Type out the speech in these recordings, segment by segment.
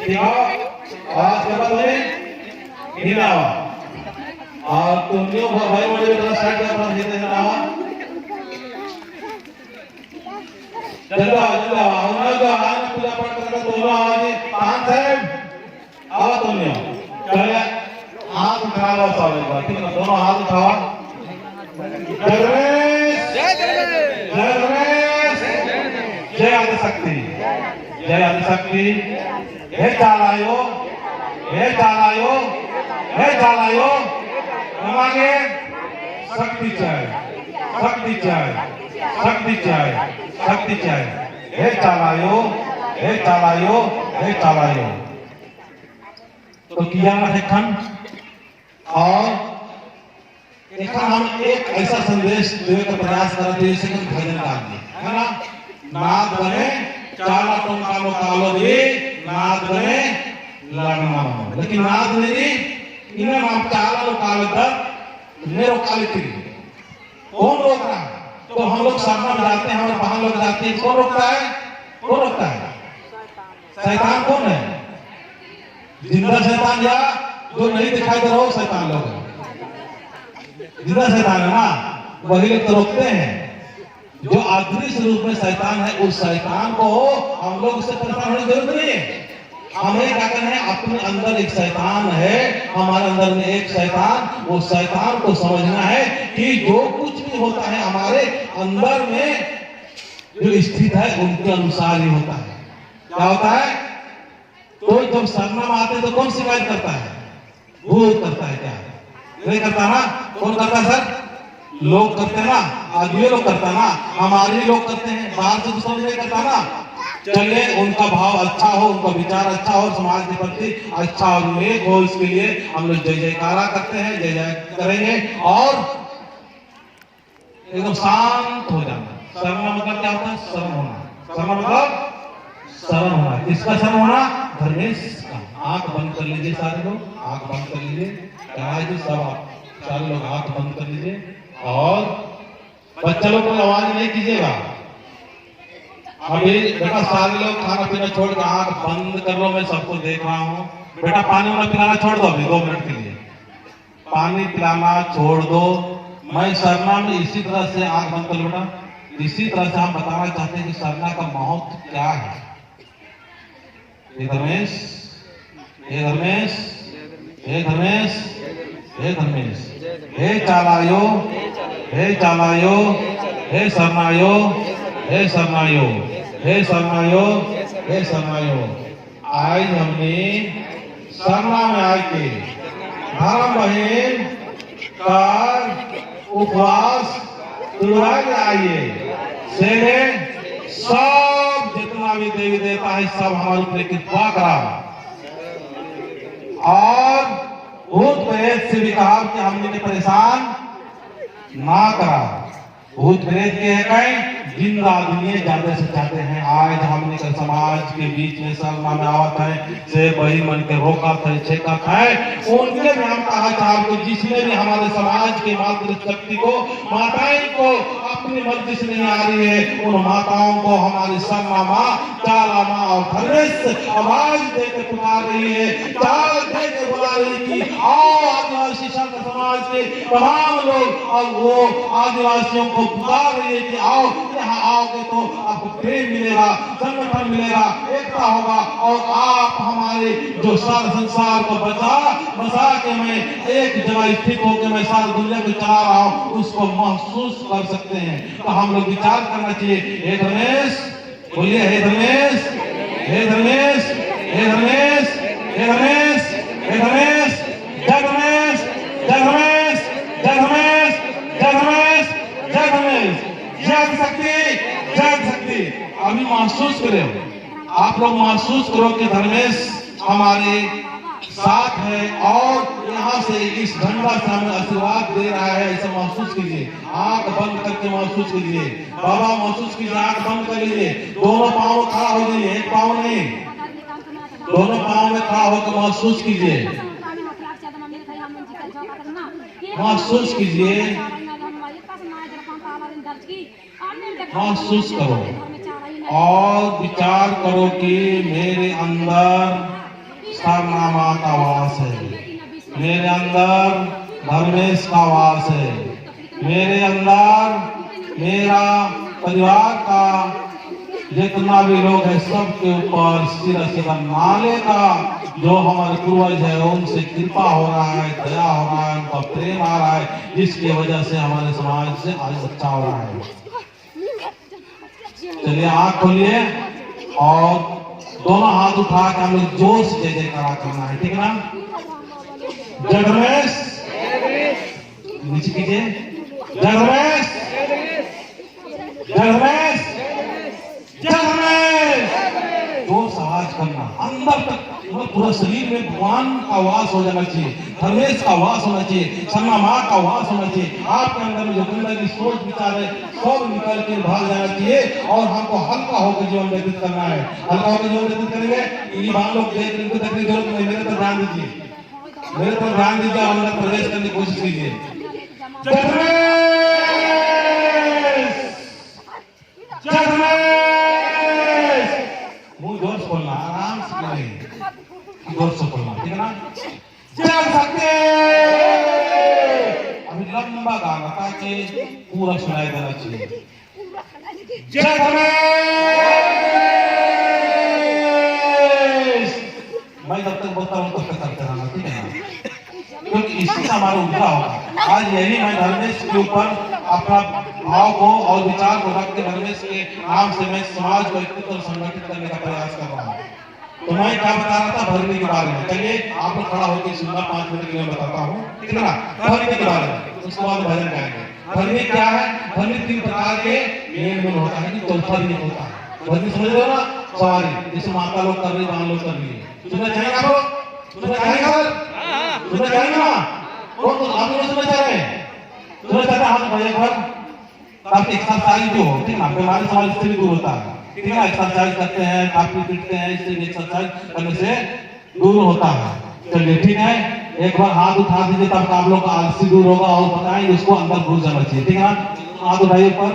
ठीक है। आवाज के बाद में हिला और तुमने भाई मुझे थोड़ा साइड का अपना हिलते हैं ना जल्दी उन्होंने जो हाथ पूजा पाठ करके दोनों आवाज पांच है आओ तुमने चले हाथ उठा लो सब एक बार ठीक है दोनों हाथ उठाओ जय गणेश जय गणेश जय आदिशक्ति जय आदिशक्ति हे चालायो नमागे शक्ति चाय हे चालायो तो किया ना देखन और हम एक ऐसा संदेश देने का प्रयास करते हैं जैसे कि भजन गान है ना नाद बने चाला टोंकालो कालो दी नाद बने लड़ना लेकिन नाद नहीं इन्हें हम चाला लो कालो तक मेरो काली थी कौन रोक रहा है तो हम लोग शर्मा में जाते हैं और वहां लोग जाते हैं कौन रोकता है शैतान कौन है जिंदा शैतान या जो नहीं दिखाई दे रहा हो शैतान लोग जिंदा शैतान है ना वही लोग तो रोकते हैं जो अदृश्य रूप में शैतान है उस शैतान को हम लोग उससे परेशान होने की जरूरत नहीं है हमें क्या करना है अपने अंदर एक शैतान है हमारे अंदर में एक शैतान वो शैतान को समझना है कि जो कुछ भी होता है हमारे अंदर में जो स्थित है उनके अनुसार ही होता है क्या होता है तो जब शरणा में आते हैं तो कौन शिकायत करता है भूत करता है क्या नहीं करता ना कौन करता सर लोग करते ना आदमी लोग करता ना हमारे लोग करते हैं बाहर से तो समझ नहीं करता ना चलिए उनका भाव अच्छा हो उनका विचार अच्छा हो समाज के प्रति अच्छा और नेक हो इसके लिए हम लोग जय जयकारा करते हैं जय जय करेंगे और एकदम शांत हो जाना शरण मतलब क्या होता है शरण होना शरण मतलब शरण होना किसका शरण होना धर्मेश का आंख बंद कर लीजिए सारे लोग आंख बंद कर लीजिए जी सब सारे लोग आंख बंद कर लीजिए और बच्चा लोग कोई आवाज नहीं कीजिएगा अभी बेटा सारे लोग खाना पीना छोड़ के आंख बंद कर लो मैं सबको देख रहा हूँ बेटा पानी वाला पिलाना छोड़ दो अभी 2 मिनट के लिए पानी पिलाना छोड़ दो मैं सरना में इसी तरह से आंख बंद कर लो बेटा इसी तरह से हम बताना चाहते हैं कि सरना का महत्व क्या है हे धर्मेश हे चालायो हे शरणायो आज हमने शरणा में आके धर्म बहन का उपवास तुलवा के आइए सेने सब जितना भी देवी देवता है सब हमारे ऊपर कृपा करा और भूत प्रेत से भी कहा कि हमने के परेशान ना करा भूत प्रेत के है कहीं जिंदा आदमी ज्यादा से जाते हैं आज हमने का समाज के बीच में शर्मा में आवत है से वही मन के रोका था छेका है उनके भी हम कहा चाहते जिसने भी हमारे समाज के मातृ शक्ति को माताएं को अपनी मर्जी से नहीं आ रही है उन माताओं को हमारी शर्मा माँ चाला माँ और धर्मेश आवाज देकर पुकार रही है चाल देकर बुला रही कि आओ आदिवासी संत समाज के तमाम लोग और वो आदिवासियों को पुकार रही है कि आओ यहाँ आओगे तो आपको प्रेम मिलेगा संगठन मिलेगा एकता होगा और आप हमारे जो सारे संसार को बचा के मैं एक जगह स्थित होकर मैं सारी दुनिया को चला रहा हूँ उसको महसूस कर सकते हैं तो हम लोग विचार करना चाहिए हे धर्मेश बोलिए हे धर्मेश हे धर्मेश हे धर्मेश हे धर्मेश हे धर्मेश जय धर्मेश जय धर्मेश जय धर्मेश जय धर्मेश जय धर्मेश जय शक्ति अभी महसूस करो आप लोग महसूस करो कि धर्मेश हमारे साथ है और यहाँ से इस झंडा से हमें आशीर्वाद दे रहा है ऐसा महसूस कीजिए आंख बंद करके महसूस कीजिए बाबा महसूस कीजिए आंख बंद कर लीजिए दोनों पाँव खड़ा हो जाइए एक पाँव नहीं दोनों पाँव में खड़ा होकर महसूस कीजिए महसूस कीजिए महसूस करो और विचार करो कि मेरे अंदर सरना माँ का वास है, मेरे अंदर धर्मेश का वास है, मेरे अंदर मेरा परिवार का जितना भी लोग है सबके ऊपर सिर नाले का जो हमारे पूर्वज है उनसे कृपा हो रहा है, दया हो रहा है, उनका प्रेम आ रहा है, जिसकी वजह से हमारे समाज से आज अच्छा हो रहा है। चलिए आंख खोलिए और दोनों हाथ उठा के हम लोग जोश से जय जयकारा करना है, ठीक है ना? जय धर्मेश, नीचे कीजिए, जय धर्मेश, जय धर्मेश, जय धर्मेश। जोर से आवाज करना, अंदर तक पूरा शरीर में भगवान का वास हो जाना चाहिए, धर्मेश का वास होना चाहिए, सरना माँ का वास होना चाहिए। आपके अंदर में जो गंदगी सोच विचार है सब निकल के भाग जाना चाहिए और हमको हल्का होकर जीवन व्यतीत करना है। हल्का होकर जीवन व्यतीत करेंगे, इन बात लोग देख इनको देखने की जरूरत नहीं, मेरे पर ध्यान दीजिए, मेरे पर ध्यान दीजिए और अंदर प्रवेश करने की कोशिश कीजिए। जय धर्मेश, जय धर्मेश। मुंह जोर से बोलना, आराम से नहीं, जोर से बोलना, ठीक है ना? जय शक्ति। अभी लंबा गाना ताकि पूरा सुनाई देना चाहिए। जय धर्मेश। मैं जब तक बोलता हूँ तब तक करते रहना, ठीक है ना? क्योंकि इससे हमारा उद्धार होगा। आज यही मैं धर्मेश के ऊपर अपना भाव को और विचार को रख के धर्मेश के नाम से मैं समाज को एकत्रित और संगठित करने का प्रयास कर रहा हूँ। तो मैं क्या बता रहा था भरनी के बारे में, चलिए आप लोग खड़ा होकर सुनना, 5 मिनट के लिए बताता हूँ, ठीक है ना? भरनी के बारे में, उसके बाद भजन गाएंगे। भरनी क्या है? भरनी 3 प्रकार के मेन होता है, चौथा भी होता है। भरनी समझ रहे हो ना? सवारी जैसे माता लोग कर रही, बहन लोग कर रही है, सुनना चाहेंगे आप लोग? सुनना चाहेंगे? सुनना चाहेंगे ना? और तो आप लोग सुनना चाह रहे हैं? सुनना चाहते हैं? हाथ भाई एक बार, ताकि एक्सरसाइज जो हो, ठीक है ना? बीमारी समाज से भी दूर होता है, ठीक है ना? एक्सरसाइज करते हैं, काफी पीटते हैं, इससे एक्सरसाइज करने से दूर होता है। चलिए ठीक है, एक बार हाथ उठा दीजिए, तब आप लोग का आलसी दूर होगा और बताएंगे उसको अंदर घुस जाना चाहिए, ठीक है ना? हाथ उठाइए ऊपर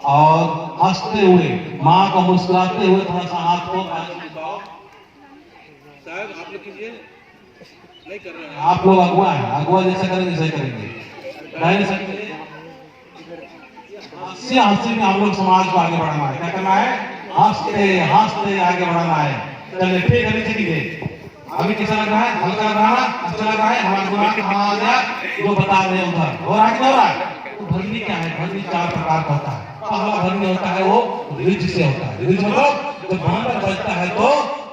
और हंसते हुए, माँ को मुस्कुराते हुए थोड़ा सा हाथ को शायद आप लोग कीजिए, नहीं कर रहे हैं आप लोग, अगुआ है, अगुआ जैसा करेंगे सही करेंगे, नहीं सकते। हंसी हंसी में हम लोग समाज को आगे बढ़ाना है, क्या करना है? हंसते हंसते आगे बढ़ाना है। चलिए ठीक है, नीचे कीजिए। अभी कैसा लग रहा है? हल्का लग रहा है, अच्छा लग रहा है? हमारा दिमाग कहाँ आ गया जो बता रहे हैं उधर, हो रहा है कि हो रहा है? तो भरनी क्या है? भरनी 4 प्रकार का होता है। पहला भरनी होता है वो रिज से होता है, रिज मतलब जब भांडा बजता है तो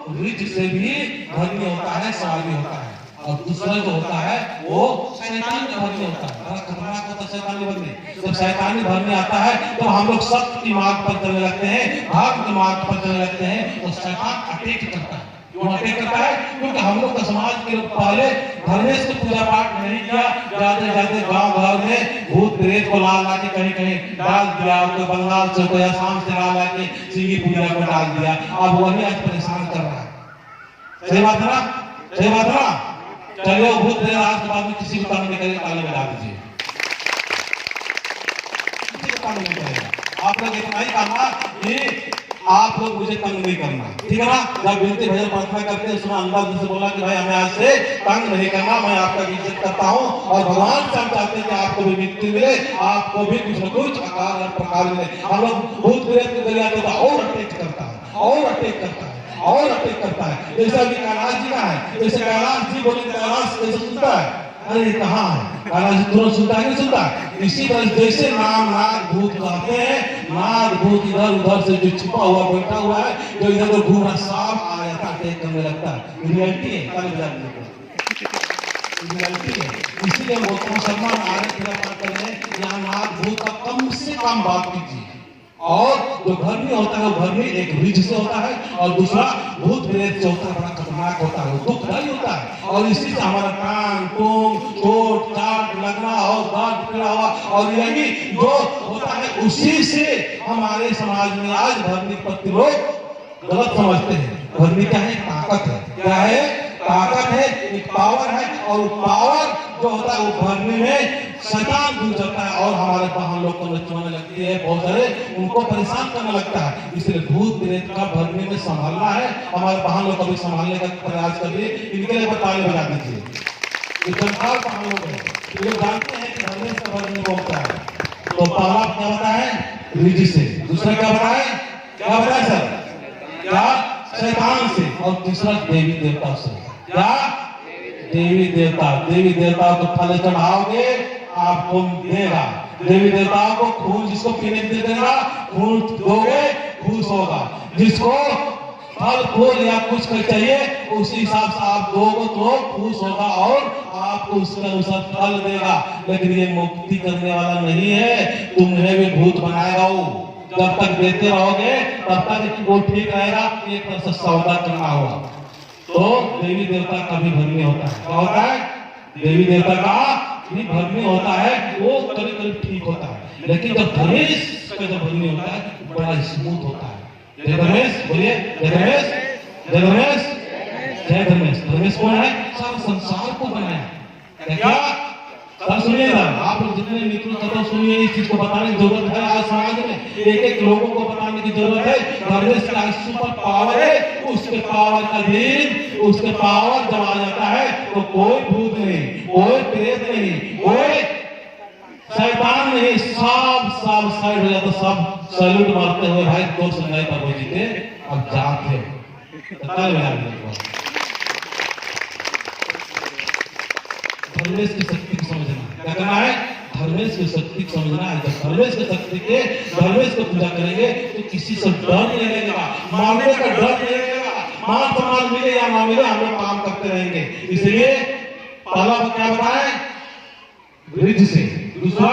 रिज से भी भरनी होता है, सवारी होता है। और दूसरा जो होता है वो शैतानी भरनी होता है, बड़ा खतरनाक होता है शैतानी भरनी। जब शैतानी भरनी आता है तो हम लोग सत्य की मार्ग पर चलने लगते हैं, धर्म के मार्ग पर चलने लगते हैं, तो शैतान अटैक करता है। क्यों अटैक करता है? क्योंकि हम लोग का समाज के लोग पहले धर्मेश को पूजा पाठ नहीं किया, जाते जाते गांव घर में भूत प्रेत को ला के कहीं कहीं डाल दिया, कोई बंगाल से कोई आसाम से ला के सिंगी पूजा को डाल दिया। अब वही आज परेशान कर रहा है। सही बात है ना? सही बात है ना? चलिए भूत प्रेत आज के बाद में किसी को काम नहीं करेगा, ताली बजा दीजिए, किसी को काम नहीं करेगा। आप लोग इतना ही करना कि आप लोग मुझे तंग नहीं करना, ठीक है ना? जब विनती भजन प्रार्थना करते हैं उसमें अंदर से बोला कि भाई हमें आज से तंग नहीं करना, मैं आपका इज्जत करता हूँ और भगवान से हम चाहते हैं कि आपको भी मुक्ति मिले, आपको भी कुछ न कुछ आकार और प्रकार मिले। हम लोग भूत प्रेत के दरिया तो और अटैक करता है, और अटैक करता है, और अटैक करता है। जैसे अभी कैलाश जी का है, जैसे कैलाश जी बोले कैलाश कैसे सुनता है? अरे कहाँ है कैलाश जी? तुरंत सुनता है, नहीं सुनता? इसी तरह जैसे नाम नाग भूत कहते हैं, नाग भूत इधर उधर से जो छिपा हुआ बैठा हुआ है, जो इधर उधर घूम रहा, सांप आ जाता है, अटैक करने लगता है। रियलिटी है, कल बजा रियलिटी है। इसीलिए वो मुसलमान आ रहे पूजा पाठ कर रहे हैं, यहाँ नाग भूत का कम से कम बात कीजिए। और जो भरनी होता है वो भरनी एक रिज से होता है और दूसरा भूत प्रेत से होता है, बड़ा खतरनाक होता है, वो दुखदायी होता है। और इसी से हमारा कान टूंग चोट चाट लगना और दर्द पीड़ा हुआ, और यही जो होता है उसी से हमारे समाज में आज भरनी प्रति लोग गलत समझते हैं। भरनी क्या है? ताकत है। क्या है? ताकत है, एक पावर है, और वो पावर जो होता है वो भरने में शैतान घुस जाता है और हमारे हम लोग को नचवाने लगती है, बहुत सारे उनको परेशान करने लगता है। इसलिए भूत प्रेत का भरने में संभालना है। हमारे बहन लोग कभी संभालने का प्रयास करिए, इनके लिए ताली बजा दीजिए। ये जनकाल बहन लोग हैं, ये जानते हैं कि भरने से भरने को होता है। तो पहला क्या होता है? रिजी से। दूसरा क्या बताए? क्या बताए सर? क्या? शैतान से। और तीसरा देवी देवता से। क्या? देवी देवता। देवी देवता को फल चढ़ाओगे आपको देगा। देवी देवताओं को खून जिसको पीने दे देगा, खून दोगे खुश होगा। जिसको फल फूल या कुछ कर चाहिए उसी हिसाब से आप दोगे तो खुश होगा और आपको उसके अनुसार फल देगा। लेकिन ये मुक्ति करने वाला नहीं है, तुम्हें भी भूत बनाएगा वो। जब तक देते रहोगे तब तक वो ठीक रहेगा। एक तरह से सौदा करना होगा। तो देवी देवता का भी भरने होता है। क्या होता है? देवी देवता का भी भरने होता है, वो करीब करीब ठीक होता है। लेकिन जब धनेश का जब भरने होता है बड़ा स्मूथ होता है। जय धर्मेश बोलिए, जय धर्मेश, जय धर्मेश, जय धर्मेश। धर्मेश कौन है? सब संसार को बनाया। क्या? सब सुनिएगा, आप लोग जितने मित्रों कथा सुनिए, इस चीज को बताने की जरूरत है। आज समाज में एक एक लोगों को बताने की जरूरत है। धर्मेश का सुपर पावर है, उसके पावर का दिन, उसके पावर जब आ जाता है तो कोई भूत नहीं, कोई प्रेत नहीं, कोई शैतान नहीं, सब साइड हो जाता। सब सैल्यूट मारते हुए भाई दो संगाई पर हो जीते अब जाते धर्मेश की शक्ति को समझना। क्या करना है? धर्मेश की शक्ति को समझना है। जब धर्मेश की शक्ति के धर्मेश को पूजा करेंगे तो किसी से डर नहीं लगेगा, मारने का डर नहीं लगेगा। मान सम्मान मिले या ना मिले हम लोग काम करते रहेंगे। इसलिए पहला क्या बताए? रिज से, दूसरा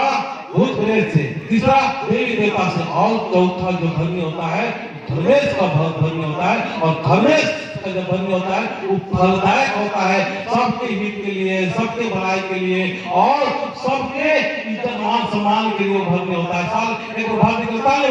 भूत प्रेत से, तीसरा देवी देवता से, और चौथा जो धर्मी होता है धर्मेश का धर्मी होता है। और धर्मेश का जब धर्मी होता है वो फलदायक होता है, सबके हित के लिए, सबके भलाई के लिए और सबके इज्जत मान सम्मान के लिए धर्मी होता है। साल एक बार निकलता है।